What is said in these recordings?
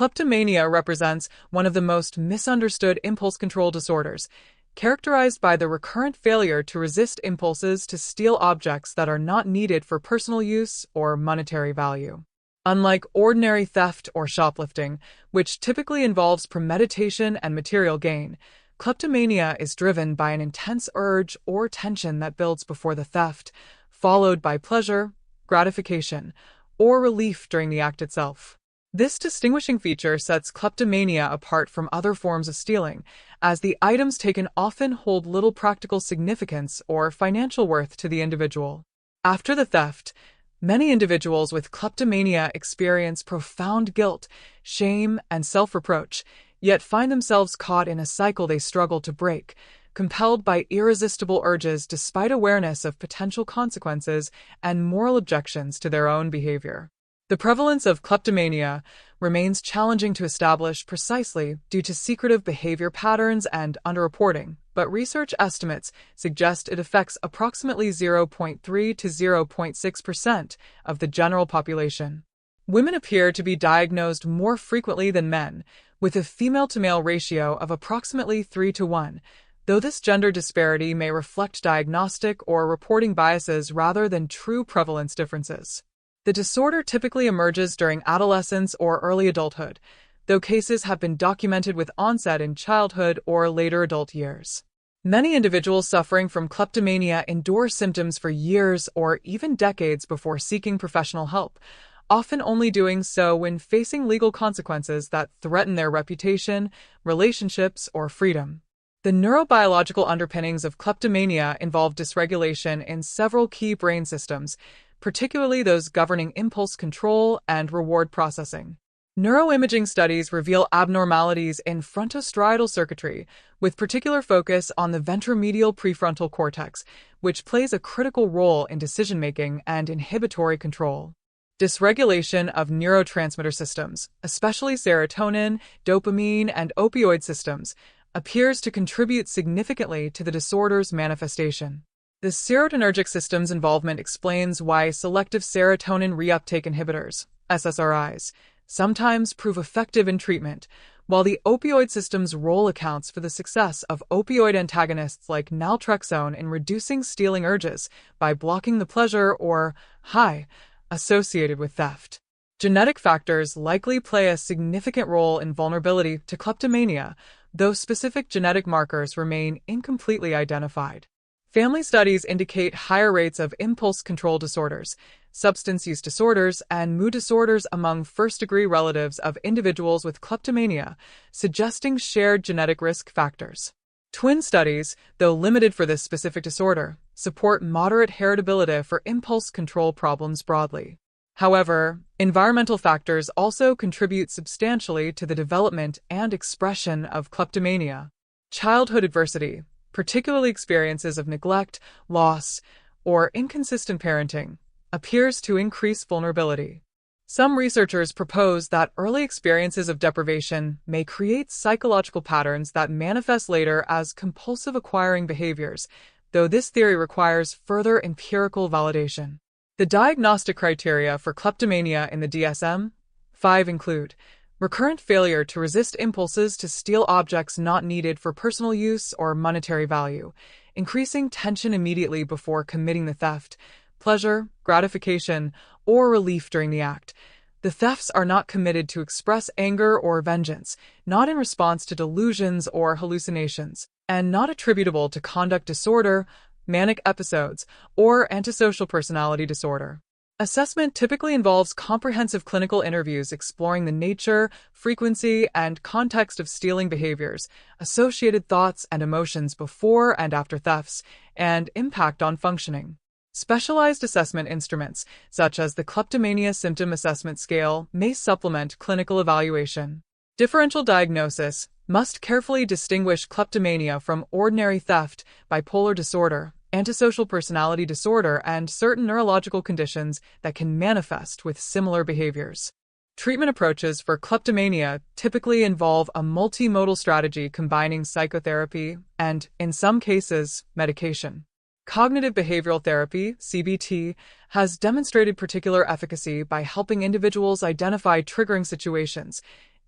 Kleptomania represents one of the most misunderstood impulse control disorders, characterized by the recurrent failure to resist impulses to steal objects that are not needed for personal use or monetary value. Unlike ordinary theft or shoplifting, which typically involves premeditation and material gain, kleptomania is driven by an intense urge or tension that builds before the theft, followed by pleasure, gratification, or relief during the act itself. This distinguishing feature sets kleptomania apart from other forms of stealing, as the items taken often hold little practical significance or financial worth to the individual. After the theft, many individuals with kleptomania experience profound guilt, shame, and self-reproach, yet find themselves caught in a cycle they struggle to break, compelled by irresistible urges despite awareness of potential consequences and moral objections to their own behavior. The prevalence of kleptomania remains challenging to establish precisely due to secretive behavior patterns and underreporting, but research estimates suggest it affects approximately 0.3 to 0.6% of the general population. Women appear to be diagnosed more frequently than men, with a female-to-male ratio of approximately 3 to 1, though this gender disparity may reflect diagnostic or reporting biases rather than true prevalence differences. The disorder typically emerges during adolescence or early adulthood, though cases have been documented with onset in childhood or later adult years. Many individuals suffering from kleptomania endure symptoms for years or even decades before seeking professional help, often only doing so when facing legal consequences that threaten their reputation, relationships, or freedom. The neurobiological underpinnings of kleptomania involve dysregulation in several key brain systems, particularly those governing impulse control and reward processing. Neuroimaging studies reveal abnormalities in frontostriatal circuitry, with particular focus on the ventromedial prefrontal cortex, which plays a critical role in decision-making and inhibitory control. Dysregulation of neurotransmitter systems, especially serotonin, dopamine, and opioid systems, appears to contribute significantly to the disorder's manifestation. The serotonergic system's involvement explains why selective serotonin reuptake inhibitors, SSRIs, sometimes prove effective in treatment, while the opioid system's role accounts for the success of opioid antagonists like naltrexone in reducing stealing urges by blocking the pleasure or high associated with theft. Genetic factors likely play a significant role in vulnerability to kleptomania, though specific genetic markers remain incompletely identified. Family studies indicate higher rates of impulse control disorders, substance use disorders, and mood disorders among first-degree relatives of individuals with kleptomania, suggesting shared genetic risk factors. Twin studies, though limited for this specific disorder, support moderate heritability for impulse control problems broadly. However, environmental factors also contribute substantially to the development and expression of kleptomania. Childhood adversity, particularly experiences of neglect, loss, or inconsistent parenting, appears to increase vulnerability. Some researchers propose that early experiences of deprivation may create psychological patterns that manifest later as compulsive acquiring behaviors, though this theory requires further empirical validation. The diagnostic criteria for kleptomania in the DSM-5 include recurrent failure to resist impulses to steal objects not needed for personal use or monetary value, increasing tension immediately before committing the theft, pleasure, gratification, or relief during the act. The thefts are not committed to express anger or vengeance, not in response to delusions or hallucinations, and not attributable to conduct disorder, manic episodes, or antisocial personality disorder. Assessment typically involves comprehensive clinical interviews exploring the nature, frequency, and context of stealing behaviors, associated thoughts and emotions before and after thefts, and impact on functioning. Specialized assessment instruments, such as the Kleptomania Symptom Assessment Scale, may supplement clinical evaluation. Differential diagnosis must carefully distinguish kleptomania from ordinary theft, bipolar disorder, antisocial personality disorder, and certain neurological conditions that can manifest with similar behaviors. Treatment approaches for kleptomania typically involve a multimodal strategy combining psychotherapy and, in some cases, medication. Cognitive behavioral therapy, CBT, has demonstrated particular efficacy by helping individuals identify triggering situations,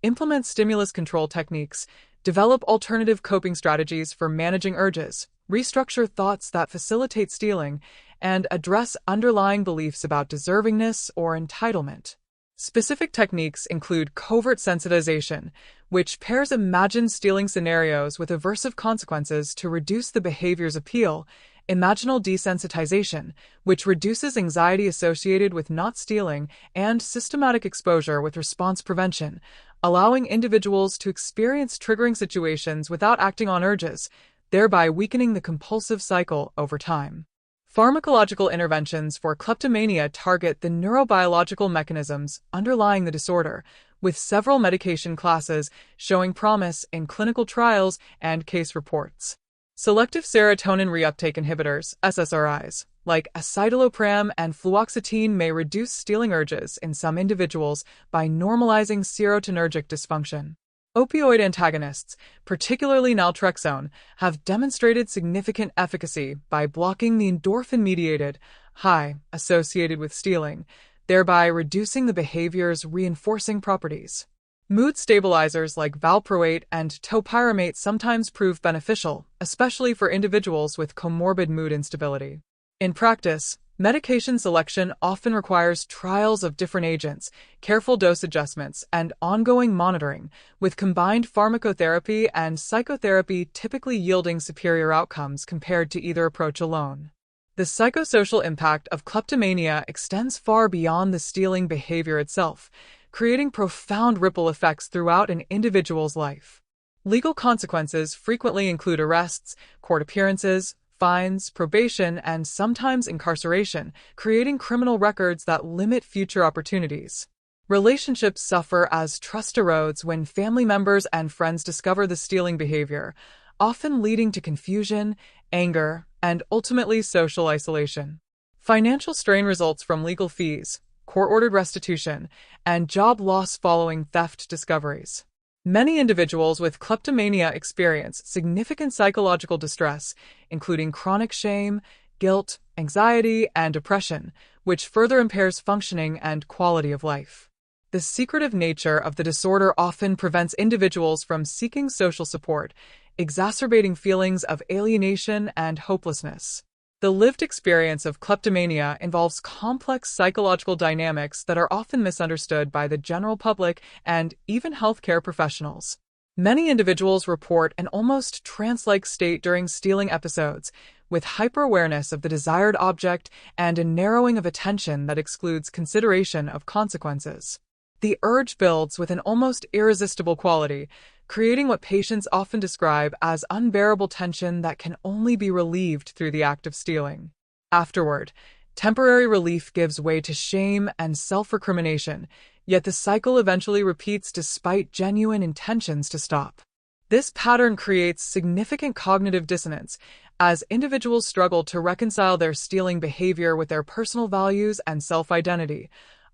implement stimulus control techniques, develop alternative coping strategies for managing urges, restructure thoughts that facilitate stealing, and address underlying beliefs about deservingness or entitlement. Specific techniques include covert sensitization, which pairs imagined stealing scenarios with aversive consequences to reduce the behavior's appeal, imaginal desensitization, which reduces anxiety associated with not stealing, and systematic exposure with response prevention, allowing individuals to experience triggering situations without acting on urges, thereby weakening the compulsive cycle over time. Pharmacological interventions for kleptomania target the neurobiological mechanisms underlying the disorder, with several medication classes showing promise in clinical trials and case reports. Selective serotonin reuptake inhibitors, SSRIs, like escitalopram and fluoxetine may reduce stealing urges in some individuals by normalizing serotonergic dysfunction. Opioid antagonists, particularly naltrexone, have demonstrated significant efficacy by blocking the endorphin-mediated high associated with stealing, thereby reducing the behavior's reinforcing properties. Mood stabilizers like valproate and topiramate sometimes prove beneficial, especially for individuals with comorbid mood instability. In practice, medication selection often requires trials of different agents, careful dose adjustments, and ongoing monitoring, with combined pharmacotherapy and psychotherapy typically yielding superior outcomes compared to either approach alone. The psychosocial impact of kleptomania extends far beyond the stealing behavior itself, creating profound ripple effects throughout an individual's life. Legal consequences frequently include arrests, court appearances, fines, probation, and sometimes incarceration, creating criminal records that limit future opportunities. Relationships suffer as trust erodes when family members and friends discover the stealing behavior, often leading to confusion, anger, and ultimately social isolation. Financial strain results from legal fees, court-ordered restitution, and job loss following theft discoveries. Many individuals with kleptomania experience significant psychological distress, including chronic shame, guilt, anxiety, and depression, which further impairs functioning and quality of life. The secretive nature of the disorder often prevents individuals from seeking social support, exacerbating feelings of alienation and hopelessness. The lived experience of kleptomania involves complex psychological dynamics that are often misunderstood by the general public and even healthcare professionals. Many individuals report an almost trance-like state during stealing episodes, with hyper-awareness of the desired object and a narrowing of attention that excludes consideration of consequences. The urge builds with an almost irresistible quality, creating what patients often describe as unbearable tension that can only be relieved through the act of stealing. Afterward, temporary relief gives way to shame and self-recrimination, yet the cycle eventually repeats despite genuine intentions to stop. This pattern creates significant cognitive dissonance, as individuals struggle to reconcile their stealing behavior with their personal values and self-identity,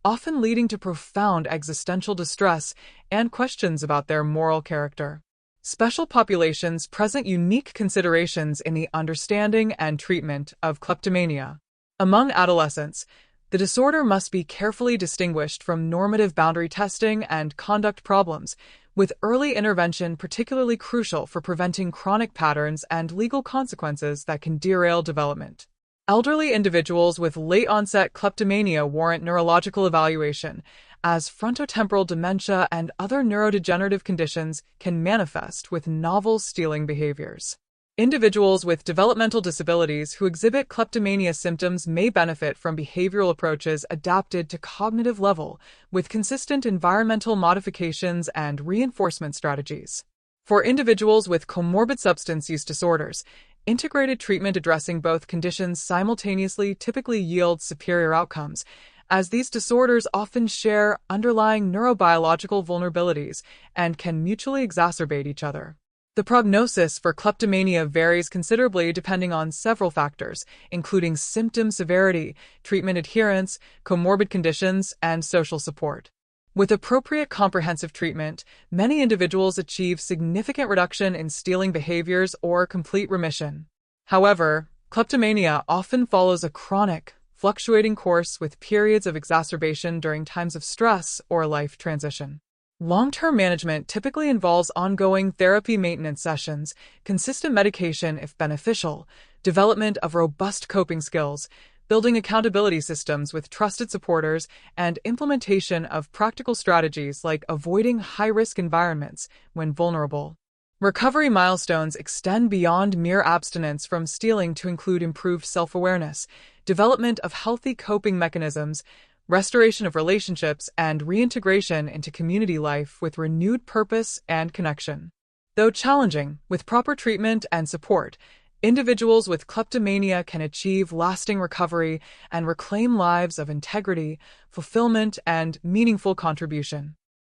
often leading to profound existential distress and questions about their moral character. Special populations present unique considerations in the understanding and treatment of kleptomania. Among adolescents, the disorder must be carefully distinguished from normative boundary testing and conduct problems, with early intervention particularly crucial for preventing chronic patterns and legal consequences that can derail development. Elderly individuals with late-onset kleptomania warrant neurological evaluation, as frontotemporal dementia and other neurodegenerative conditions can manifest with novel stealing behaviors. Individuals with developmental disabilities who exhibit kleptomania symptoms may benefit from behavioral approaches adapted to cognitive level, with consistent environmental modifications and reinforcement strategies. For individuals with comorbid substance use disorders, integrated treatment addressing both conditions simultaneously typically yields superior outcomes, as these disorders often share underlying neurobiological vulnerabilities and can mutually exacerbate each other. The prognosis for kleptomania varies considerably depending on several factors, including symptom severity, treatment adherence, comorbid conditions, and social support. With appropriate comprehensive treatment, many individuals achieve significant reduction in stealing behaviors or complete remission. However, kleptomania often follows a chronic, fluctuating course with periods of exacerbation during times of stress or life transition. Long-term management typically involves ongoing therapy maintenance sessions, consistent medication if beneficial, development of robust coping skills, building accountability systems with trusted supporters, and implementation of practical strategies like avoiding high-risk environments when vulnerable. Recovery milestones extend beyond mere abstinence from stealing to include improved self-awareness, development of healthy coping mechanisms, restoration of relationships, and reintegration into community life with renewed purpose and connection. Though challenging, with proper treatment and support, individuals with kleptomania can achieve lasting recovery and reclaim lives of integrity, fulfillment, and meaningful contribution.